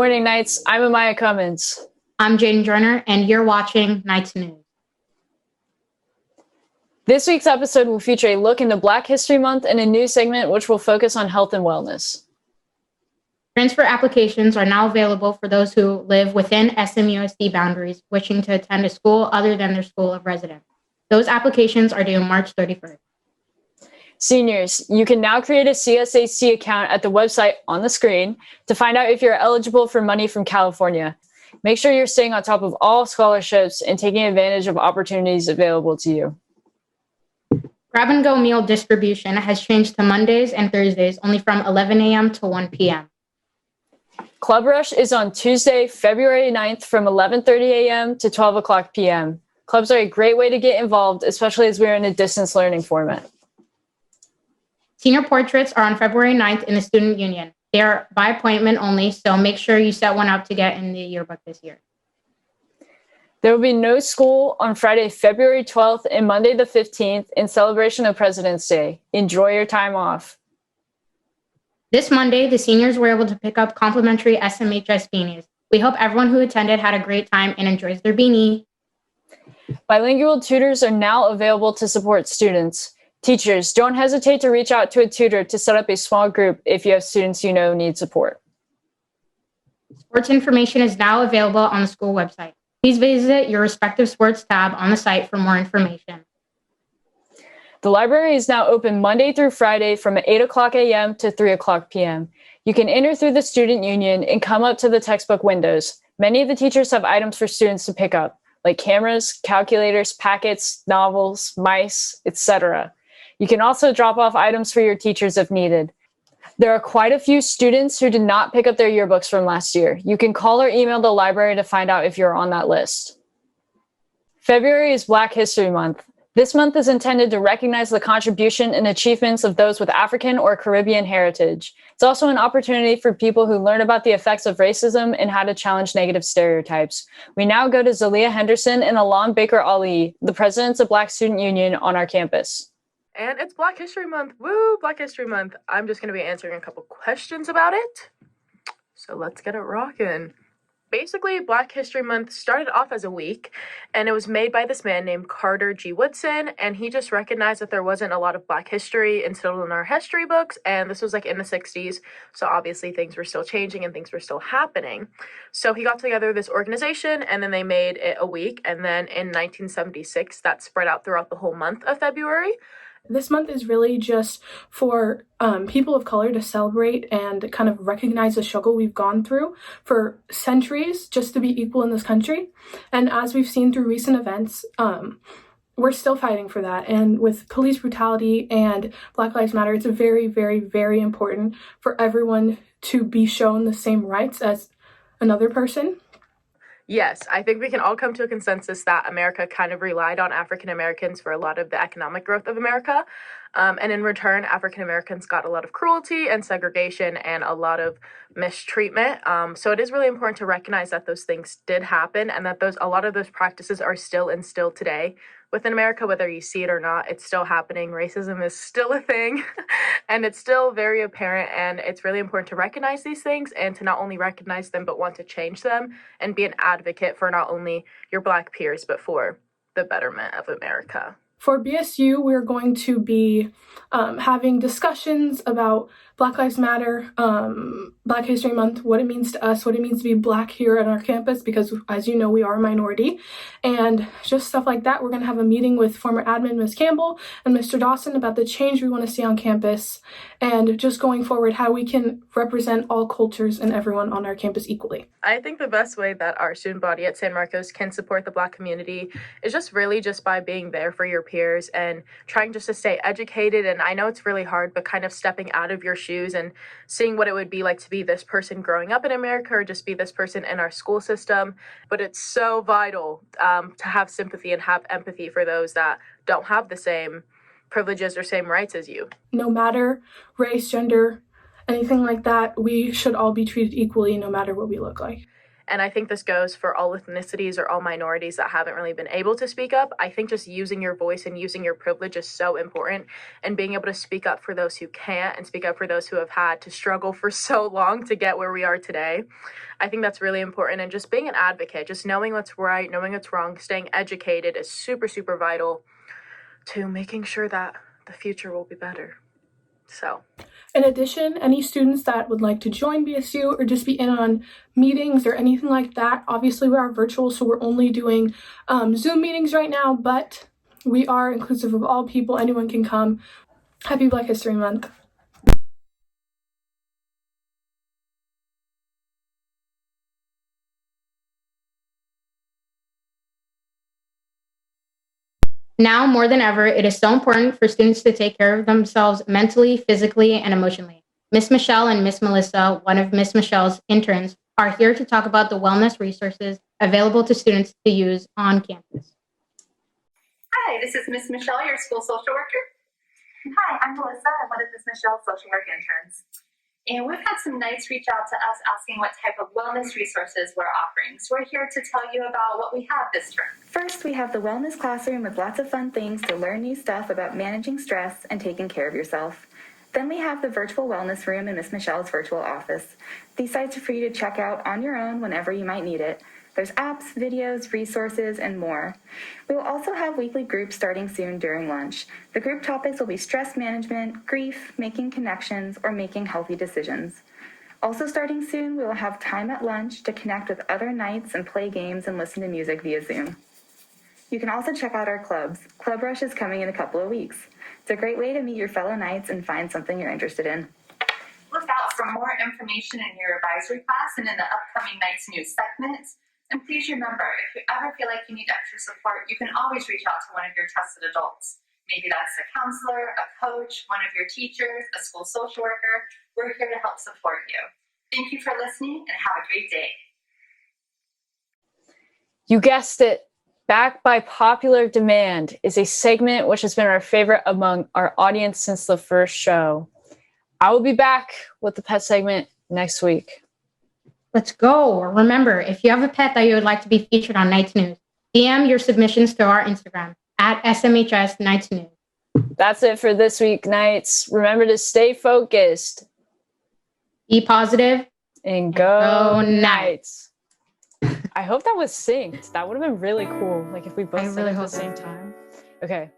morning, Knights. I'm Amaya Cummins. I'm Jaden Joyner, and you're watching Knights News. This week's episode will feature a look into Black History Month and a new segment which will focus on health and wellness. Transfer applications are now available for those who live within SMUSD boundaries wishing to attend a school other than their school of residence. Those applications are due March 31st. Seniors, you can now create a CSAC account at the website on the screen to find out if you're eligible for money from California. Make sure you're staying on top of all scholarships and taking advantage of opportunities available to you. Grab-and-go meal distribution has changed to Mondays and Thursdays only from 11 a.m. to 1 p.m. Club Rush is on Tuesday, February 9th from 11:30 a.m. to 12 o'clock p.m. Clubs are a great way to get involved, especially as we're in a distance learning format. Senior portraits are on February 9th in the Student Union. They are by appointment only, so make sure you set one up to get in the yearbook this year. There will be no school on Friday, February 12th and Monday the 15th in celebration of President's Day. Enjoy your time off. This Monday, the seniors were able to pick up complimentary SMHS beanies. We hope everyone who attended had a great time and enjoys their beanie. Bilingual tutors are now available to support students. Teachers, don't hesitate to reach out to a tutor to set up a small group if you have students you know need support. Sports information is now available on the school website. Please visit your respective sports tab on the site for more information. The library is now open Monday through Friday from 8 o'clock a.m. to 3 o'clock p.m. You can enter through the student union and come up to the textbook windows. Many of the teachers have items for students to pick up, like cameras, calculators, packets, novels, mice, etc. You can also drop off items for your teachers if needed. There are quite a few students who did not pick up their yearbooks from last year. You can call or email the library to find out if you're on that list. February is Black History Month. This month is intended to recognize the contribution and achievements of those with African or Caribbean heritage. It's also an opportunity for people who learn about the effects of racism and how to challenge negative stereotypes. We now go to Zalia Henderson and Alon Baker Ali, the presidents of Black Student Union on our campus. And it's Black History Month. Woo, Black History Month. I'm just going to be answering a couple questions about it. So let's get it rocking. Basically, Black History Month started off as a week, and it was made by this man named Carter G. Woodson, and he just recognized that there wasn't a lot of Black history instilled in our history books, and this was like in the 60s, so obviously things were still changing and things were still happening. So he got together this organization, and then they made it a week, and then in 1976, that spread out throughout the whole month of February. This month is really just for people of color to celebrate and kind of recognize the struggle we've gone through for centuries just to be equal in this country. And as we've seen through recent events, we're still fighting for that. And with police brutality and Black Lives Matter, it's very, very, very important for everyone to be shown the same rights as another person. Yes, I think we can all come to a consensus that America kind of relied on African Americans for a lot of the economic growth of America. And in return, African Americans got a lot of cruelty and segregation and a lot of mistreatment. So it is really important to recognize that those things did happen and that a lot of those practices are still instilled today within America, whether you see it or not. It's still happening. Racism is still a thing and it's still very apparent. And it's really important to recognize these things and to not only recognize them, but want to change them and be an advocate for not only your Black peers, but for the betterment of America. For BSU, we're going to be having discussions about Black Lives Matter, Black History Month, what it means to us, what it means to be Black here at our campus, because as you know, we are a minority, and just stuff like that. We're going to have a meeting with former admin Ms. Campbell and Mr. Dawson about the change we want to see on campus, and just going forward, how we can represent all cultures and everyone on our campus equally. I think the best way that our student body at San Marcos can support the Black community is just really just by being there for your peers and trying just to stay educated. And I know it's really hard, but kind of stepping out of your shoes and seeing what it would be like to be this person growing up in America or just be this person in our school system. But it's so vital to have sympathy and have empathy for those that don't have the same privileges or same rights as you. No matter race, gender, anything like that, we should all be treated equally no matter what we look like. And I think this goes for all ethnicities or all minorities that haven't really been able to speak up. I think just using your voice and using your privilege is so important, and being able to speak up for those who can't and speak up for those who have had to struggle for so long to get where we are today. I think that's really important. And just being an advocate, just knowing what's right, knowing what's wrong, staying educated is super, super vital to making sure that the future will be better. So, in addition, any students that would like to join BSU or just be in on meetings or anything like that, obviously we are virtual, so we're only doing Zoom meetings right now, but we are inclusive of all people. Anyone can come. Happy Black History Month. Now more than ever, it is so important for students to take care of themselves mentally, physically, and emotionally. Miss Michelle and Miss Melissa, one of Miss Michelle's interns, are here to talk about the wellness resources available to students to use on campus. Hi, this is Miss Michelle, your school social worker. Hi, I'm Melissa. I'm one of Miss Michelle's social work interns. And we've had some nights reach out to us asking what type of wellness resources we're offering. So we're here to tell you about what we have this term. First, we have the Wellness Classroom with lots of fun things to learn new stuff about managing stress and taking care of yourself. Then we have the Virtual Wellness Room in Miss Michelle's virtual office. These sites are for you to check out on your own whenever you might need it. There's apps, videos, resources, and more. We will also have weekly groups starting soon during lunch. The group topics will be stress management, grief, making connections, or making healthy decisions. Also starting soon, we will have time at lunch to connect with other nights and play games and listen to music via Zoom. You can also check out our clubs. Club Rush is coming in a couple of weeks. It's a great way to meet your fellow Knights and find something you're interested in. Look out for more information in your advisory class and in the upcoming Knights News segments. And please remember, if you ever feel like you need extra support, you can always reach out to one of your trusted adults. Maybe that's a counselor, a coach, one of your teachers, a school social worker. We're here to help support you. Thank you for listening and have a great day. You guessed it. Back by popular demand is a segment which has been our favorite among our audience since the first show. I will be back with the pet segment next week. Let's go. Remember, if you have a pet that you would like to be featured on Knights News, DM your submissions to our Instagram at SMHS Knights News. That's it for this week, Knights. Remember to stay focused. Be positive. And go Knights. I hope that was synced. That would have been really cool. Like if we both said it at the same time. Okay.